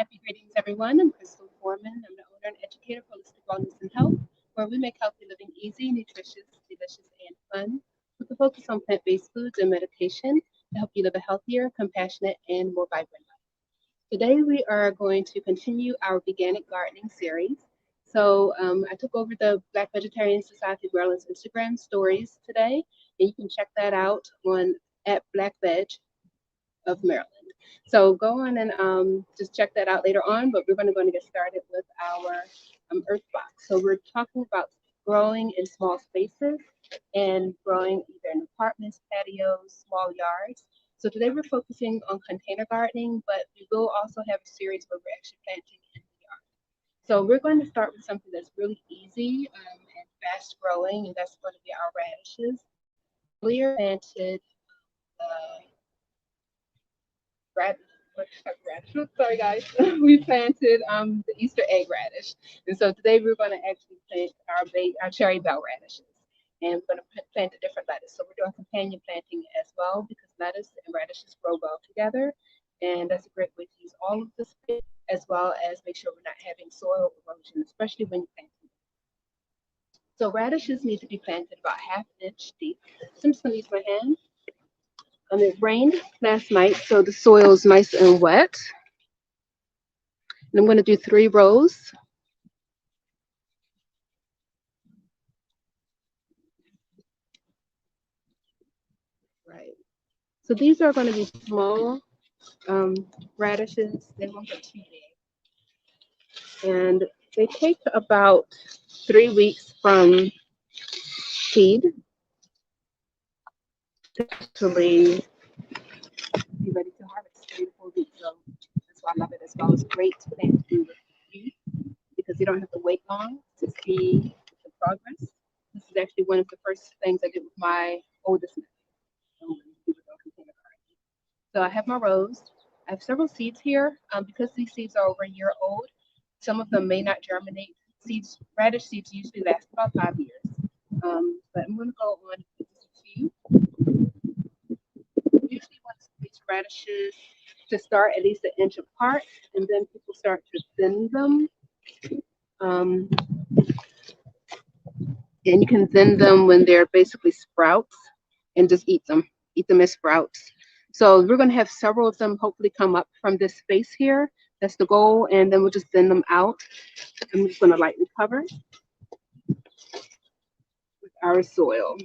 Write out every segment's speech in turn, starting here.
Happy greetings, everyone. I'm Crystal Forman. I'm the owner and educator for Holistic Wellness and Health, where we make healthy living easy, nutritious, delicious, and fun, with a focus on plant-based foods and meditation to help you live a healthier, compassionate, and more vibrant life. Today, we are going to continue our veganic gardening series. I took over the Black Vegetarian Society of Maryland's Instagram stories today, and you can check that out on at Black Veg of Maryland. So go on and just check that out later on, but we're going to get started with our earth box. So we're talking about growing in small spaces and growing either in apartments, patios, small yards. So today we're focusing on container gardening, but we will also have a series where we're actually planting in the yard. So we're going to start with something that's really easy and fast growing, and that's going to be our radishes. Earlier planted rad- radish. Sorry, guys. We planted the Easter egg radish, and so today we're going to actually plant our cherry bell radishes, and we're going to plant a different lettuce. So we're doing companion planting as well because lettuce and radishes grow well together, and that's a great way to use all of the space as well as make sure we're not having soil erosion, especially when you're planting. So radishes need to be planted about half an inch deep. So I'm just going to use my hand. It rained last night, so the soil is nice and wet. And I'm going to do 3 rows. Right. So these are going to be small radishes. They won't get too big. And they take about 3 weeks from seed to actually be ready to harvest. 3 to 4 weeks. So that's why I love it as well. It's great to plant food with seed because you don't have to wait long to see the progress. This is actually one of the first things I did with my oldest nephew. So I have my rows. I have several seeds here. Because these seeds are over a year old, some of them may not germinate. Radish seeds usually last about 5 years. But I'm going to go on with just a few. Usually want these radishes to start at least an inch apart, and then people start to thin them. Um, and you can thin them when they're basically sprouts and just eat them as sprouts. So we're going to have several of them hopefully come up from this space here. That's the goal, and then we'll just thin them out. I'm just going to lightly cover with our soil.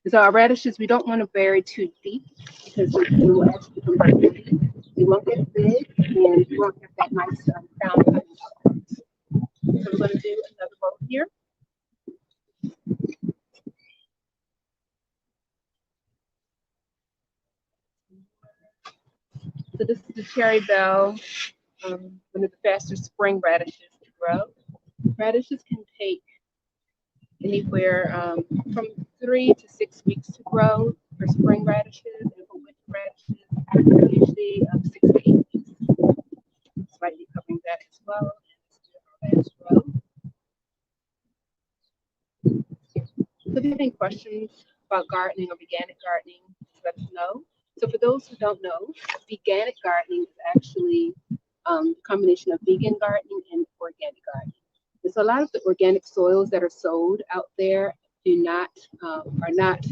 So our radishes, we don't want to bury too deep because it will actually become very big. It won't get big, and you won't get that nice crown. So we're going to do another row here. So this is the cherry bell, one of the faster spring radishes to grow. Radishes can take anywhere from 3 to 6 weeks to grow for spring radishes, and for winter radishes, usually 6 to 8 weeks. Slightly covering that as well. And let's do our last row. So if you have any questions about gardening or veganic gardening, just let us know. So for those who don't know, veganic gardening is actually a combination of vegan gardening and organic gardening. And so a lot of the organic soils that are sold out there are not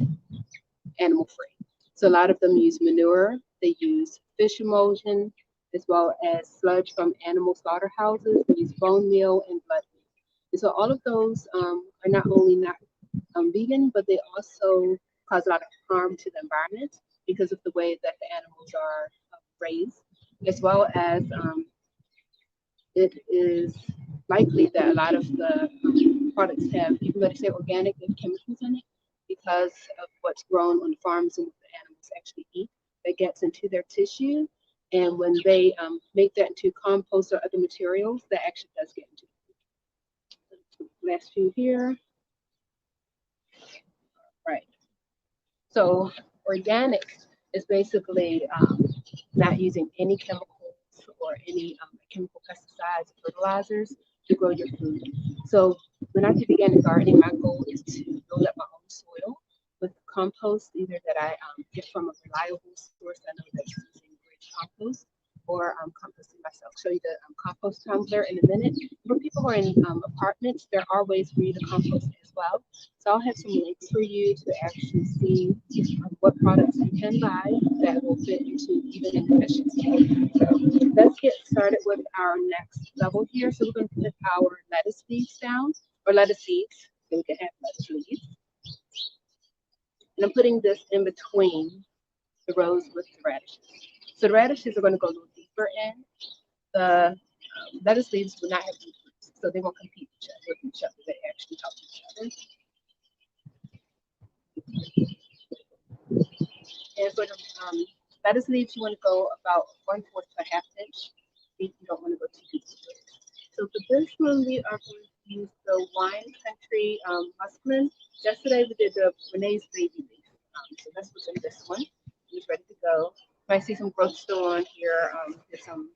animal free. So a lot of them use manure, they use fish emulsion, as well as sludge from animal slaughterhouses. They use bone meal and blood meal. And so all of those are not only not vegan, but they also cause a lot of harm to the environment because of the way that the animals are raised, as well as it is likely that a lot of the products have, even though they say organic, they have chemicals in it because of what's grown on the farms and what the animals actually eat that gets into their tissue. And when they make that into compost or other materials, that actually does get into it. Last few here. Right. So organic is basically not using any chemicals or any chemical pesticides or fertilizers to grow your food. So when I do veganic gardening, my goal is to build up my own soil with compost, either that I get from a reliable source. I know that's using rich compost, or composting myself. Show you the compost tumbler in a minute. For people who are in apartments, there are ways for you to compost as well. So I'll have some links for you to actually see what products you can buy that will fit into even in efficiency. So let's get started with our next level here. So we're going to put our lettuce leaves down, or lettuce seeds, so we can have lettuce leaves. And I'm putting this in between the rows with the radishes. So the radishes are going to go a little deeper in. The lettuce leaves will not have deep roots, so they won't compete with each other. They actually help each other. And for the lettuce leaves, you want to go about 1/4 to 1/2 inch. You don't want to go too deep. So for this one, we are going to use the Wine Country Muslin. Yesterday we did the Renee's Baby Leaf. So that's what's in this one. It's ready to go. I see some growth still on here. There's some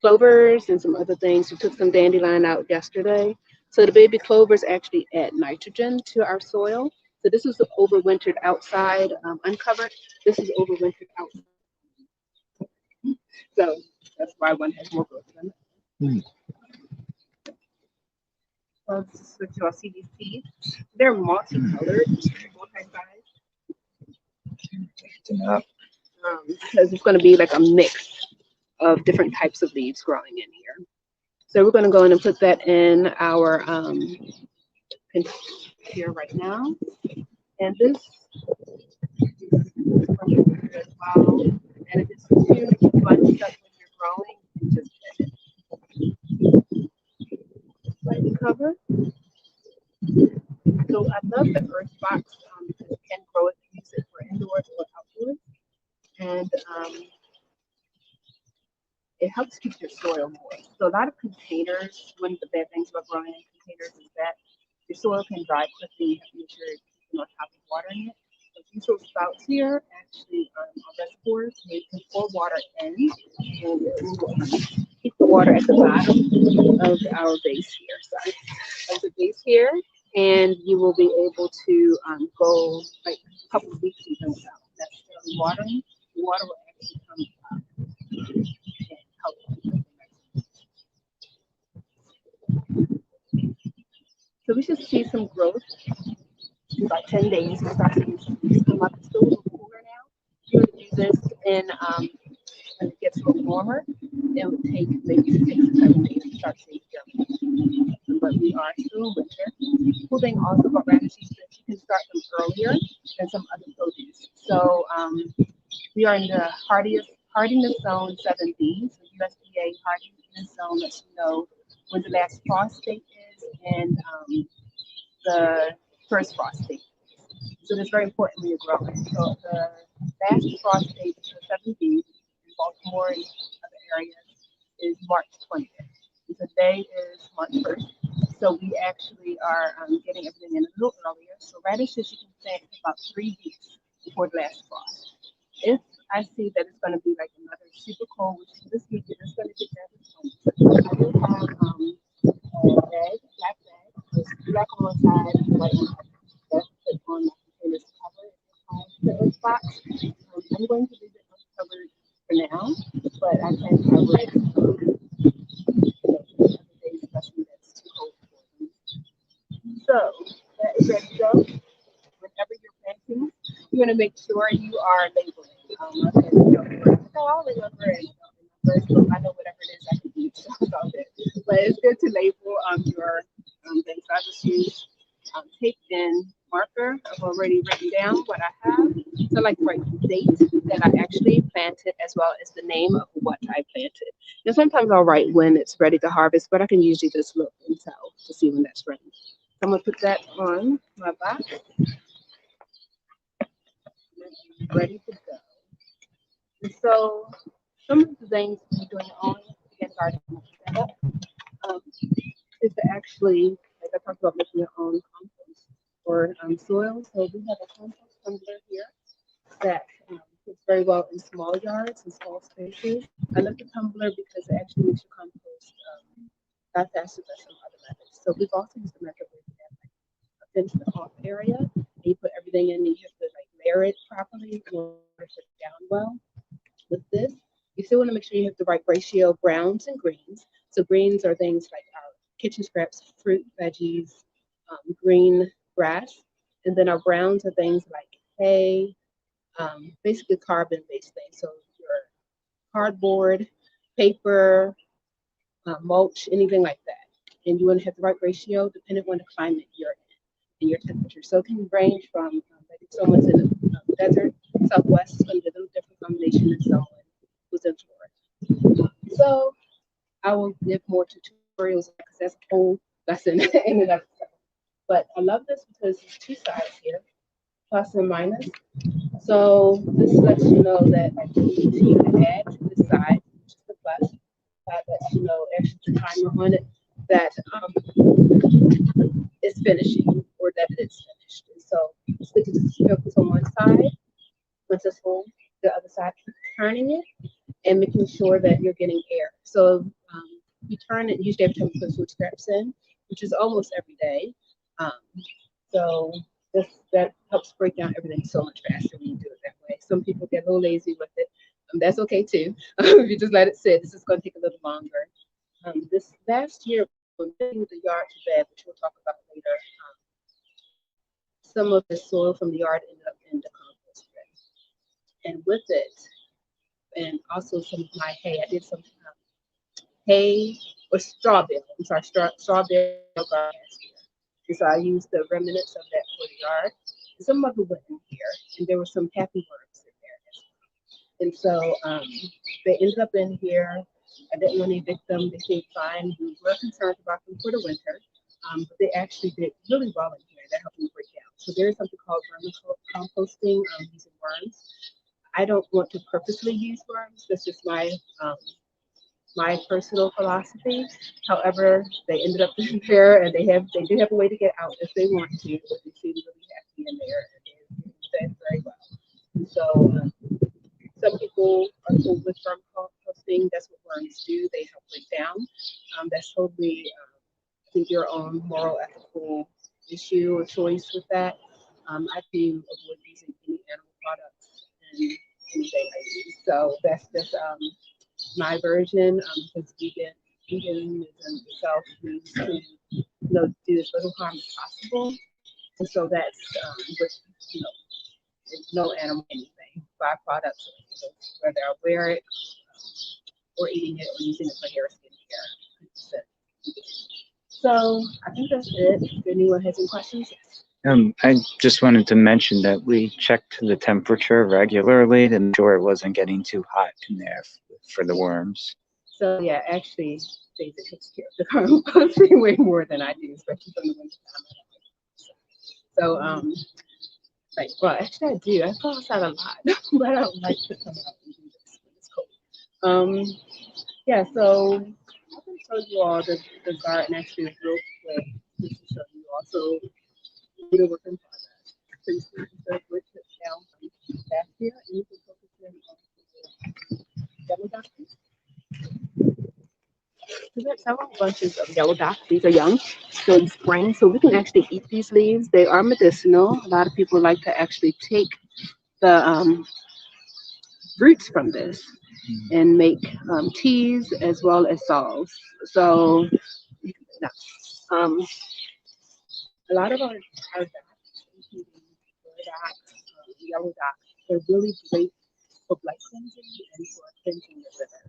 clovers and some other things. We took some dandelion out yesterday. So the baby clovers actually add nitrogen to our soil. So this was overwintered outside, uncovered. This is overwintered outside. So that's why one has more growth than it. So switch to our CDC. They're multicolored, multi-size. Because it's going to be like a mix of different types of leaves growing in here. So we're going to go in and put that in our here right now. And this as well. And if it's too bunched up when you're growing, you just get it. Lightly cover. So I love the earth box because you can grow it and use it for indoors or outdoors. And it helps keep your soil moist. So a lot of containers, one of the bad things about growing in containers is that your soil can dry quickly if you're keeping on top of watering it. So these little spouts here actually are reservoirs where you can pour water in and it will keep the water at the bottom of our base here. Sorry, of the base here, and you will be able to go like a couple of weeks even without necessarily watering. The water will actually come up and help keep it nice. So we should see some growth in about 10 days. We'll start seeing some leaves come up. It's still a little cooler now. You would do this in when it gets a little warmer. It would take maybe 6 to 7 days to start seeing germination. But we are still in winter. Cool thing also about radishes is that you can start them earlier than some other produce. So we are in the hardiness zone 7B. So USDA hardiness zone lets you know when the last frost date is and the first frost date. So that's very important when you're growing. So the last frost date for 7B in Baltimore and other areas is March 20th. And today is March 1st. So we actually are getting everything in a little earlier. So radishes you can plant about 3 weeks before the last frost. If I see that it's going to be like another super cold, which this week it's going to get better. I do have a bag, black bag, it's black on one side, white on the other. That's put on my containers to cover it. The earth box. I'm going to leave it uncovered for now, but I can cover it days, especially that's too cold for them. So that is ready to go. Whenever you're planting, you want to make sure you are labeling. I'll remember it. I know whatever it is I can eat, so it's all good. But it's good to label your things. So I just use tape and marker. I've already written down what I have. So I like to write the date that I actually planted as well as the name of what I planted. Now sometimes I'll write when it's ready to harvest, but I can usually just look and tell to see when that's ready. So I'm gonna put that on my box. Ready to go. And so some of the things when you're doing your own vegan garden setup is to actually, like I talked about, making your own compost or soil. So we have a compost tumbler here that fits very well in small yards and small spaces. I love the tumbler because it actually makes your compost die faster than some other methods. So we've also used the method where you have like a fenced off area and you put everything in and you have to like layer it properly in order to put it down well. With this, you still want to make sure you have the right ratio of browns and greens. So greens are things like our kitchen scraps, fruit, veggies, green grass, and then our browns are things like hay, basically carbon-based things. So your cardboard, paper, mulch, anything like that. And you want to have the right ratio depending on the climate you're in and your temperature. So it can range from, like if someone's in the desert, Southwest, it's going to be a little different combination than someone who's in Florida. So I will give more tutorials because that's a whole lesson in and of itself. But I love this because there's two sides here, plus and minus. So this lets you know that like you continue to add to this side, which is the plus. That lets you know extra the timer on it that it's finishing or that it's finished. And so it's good to just focus on one side. Once it's full, the other side, keep turning it and making sure that you're getting air. So you turn it usually every time you put food scraps in, which is almost every day. Um, so that helps break down everything so much faster when you do it that way. Some people get a little lazy with it. That's okay too. If you just let it sit, this is going to take a little longer. This last year, when putting the yard to bed, which we'll talk about later, some of the soil from the yard ended up in the compost bin. And with it, and also some of my hay, I did some hay or straw bale. I'm sorry, straw bale garden last year. And so I used the remnants of that for the yard. And some of it went in here, and there were some happy worms in there as well. And so they ended up in here. I didn't want to evict them. They seemed fine. We were concerned about them for the winter, but they actually did really well in here. That helped me break down. So there is something called vermicomposting using worms. I don't want to purposely use worms. That's just my personal philosophy. However, they ended up in there, and they do have a way to get out if they want to, but they seem really happy in there, and they're fed very well. And so some people are cool with vermicomposting. That's what worms do. They help break down. That's totally, I think, your own moral, ethical issue or choice with that. I do avoid using any animal products in anything I use. So that's just my version, because veganism itself means to do as little harm as possible, and so that's with you know no animal anything byproducts, whether I wear it or eating it or using it for hair skincare. So I think that's it. If anyone has any questions, yes. I just wanted to mention that we checked the temperature regularly to make sure it wasn't getting too hot in there for the worms. So yeah, actually, David takes care of the composting way more than I do, especially from the winter time. So like, well, actually, I do. I go outside a lot, but I don't like to come out and do this when it's cold. Yeah. So I can show you all the garden actually real quick, just to show you also the work in progress. So you see the wood chips down back here, and you can focus in on the yellow dots. We got several bunches of yellow dock. These are young, still in spring, so we can actually eat these leaves. They are medicinal. A lot of people like to actually take the roots from this and make teas as well as salves. So um, a lot of our docks, including dock, yellow dock, they're really great for blood cleansing and for cleansing the liver.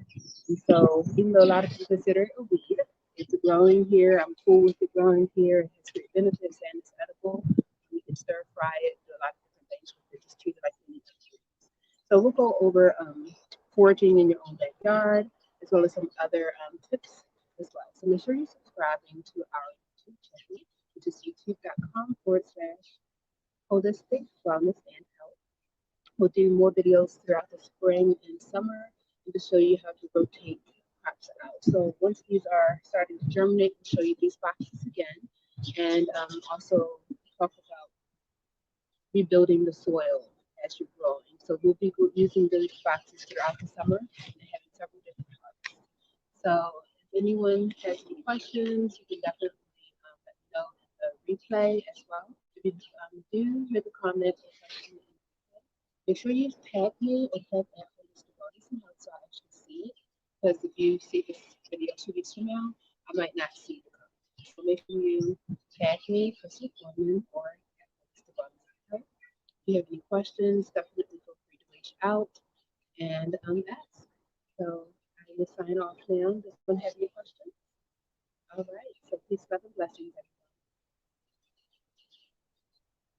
And so, even though a lot of people consider it a weed, it's growing here. I'm cool with it growing here. It has great benefits and it's edible. You can stir fry it, do a lot of different things with it. Just treat it like any other treat. So we'll go over foraging in your own backyard, as well as some other tips as well. So make sure you're subscribing to our YouTube channel, which is youtube.com/holistic wellness and health. We'll do more videos throughout the spring and summer and to show you how to rotate crops out. So once these are starting to germinate, we'll show you these boxes again, and also talk about rebuilding the soil as you're growing. So we'll be using those boxes throughout the summer and having several different harvests. So if anyone has any questions, you can definitely let me know in the replay as well. If you do, make a comment or question Make sure you tag me or tag Mr. Robinson so I actually see it. Because if you see this video 2 weeks from now, I might not see the comment. So make sure you tag me, Crystal Forman, or Mr. Robinson. If you have any questions, definitely feel free to reach out and ask. So I will sign off now. Does anyone have any questions? All right. So peace, love, and blessings, everybody.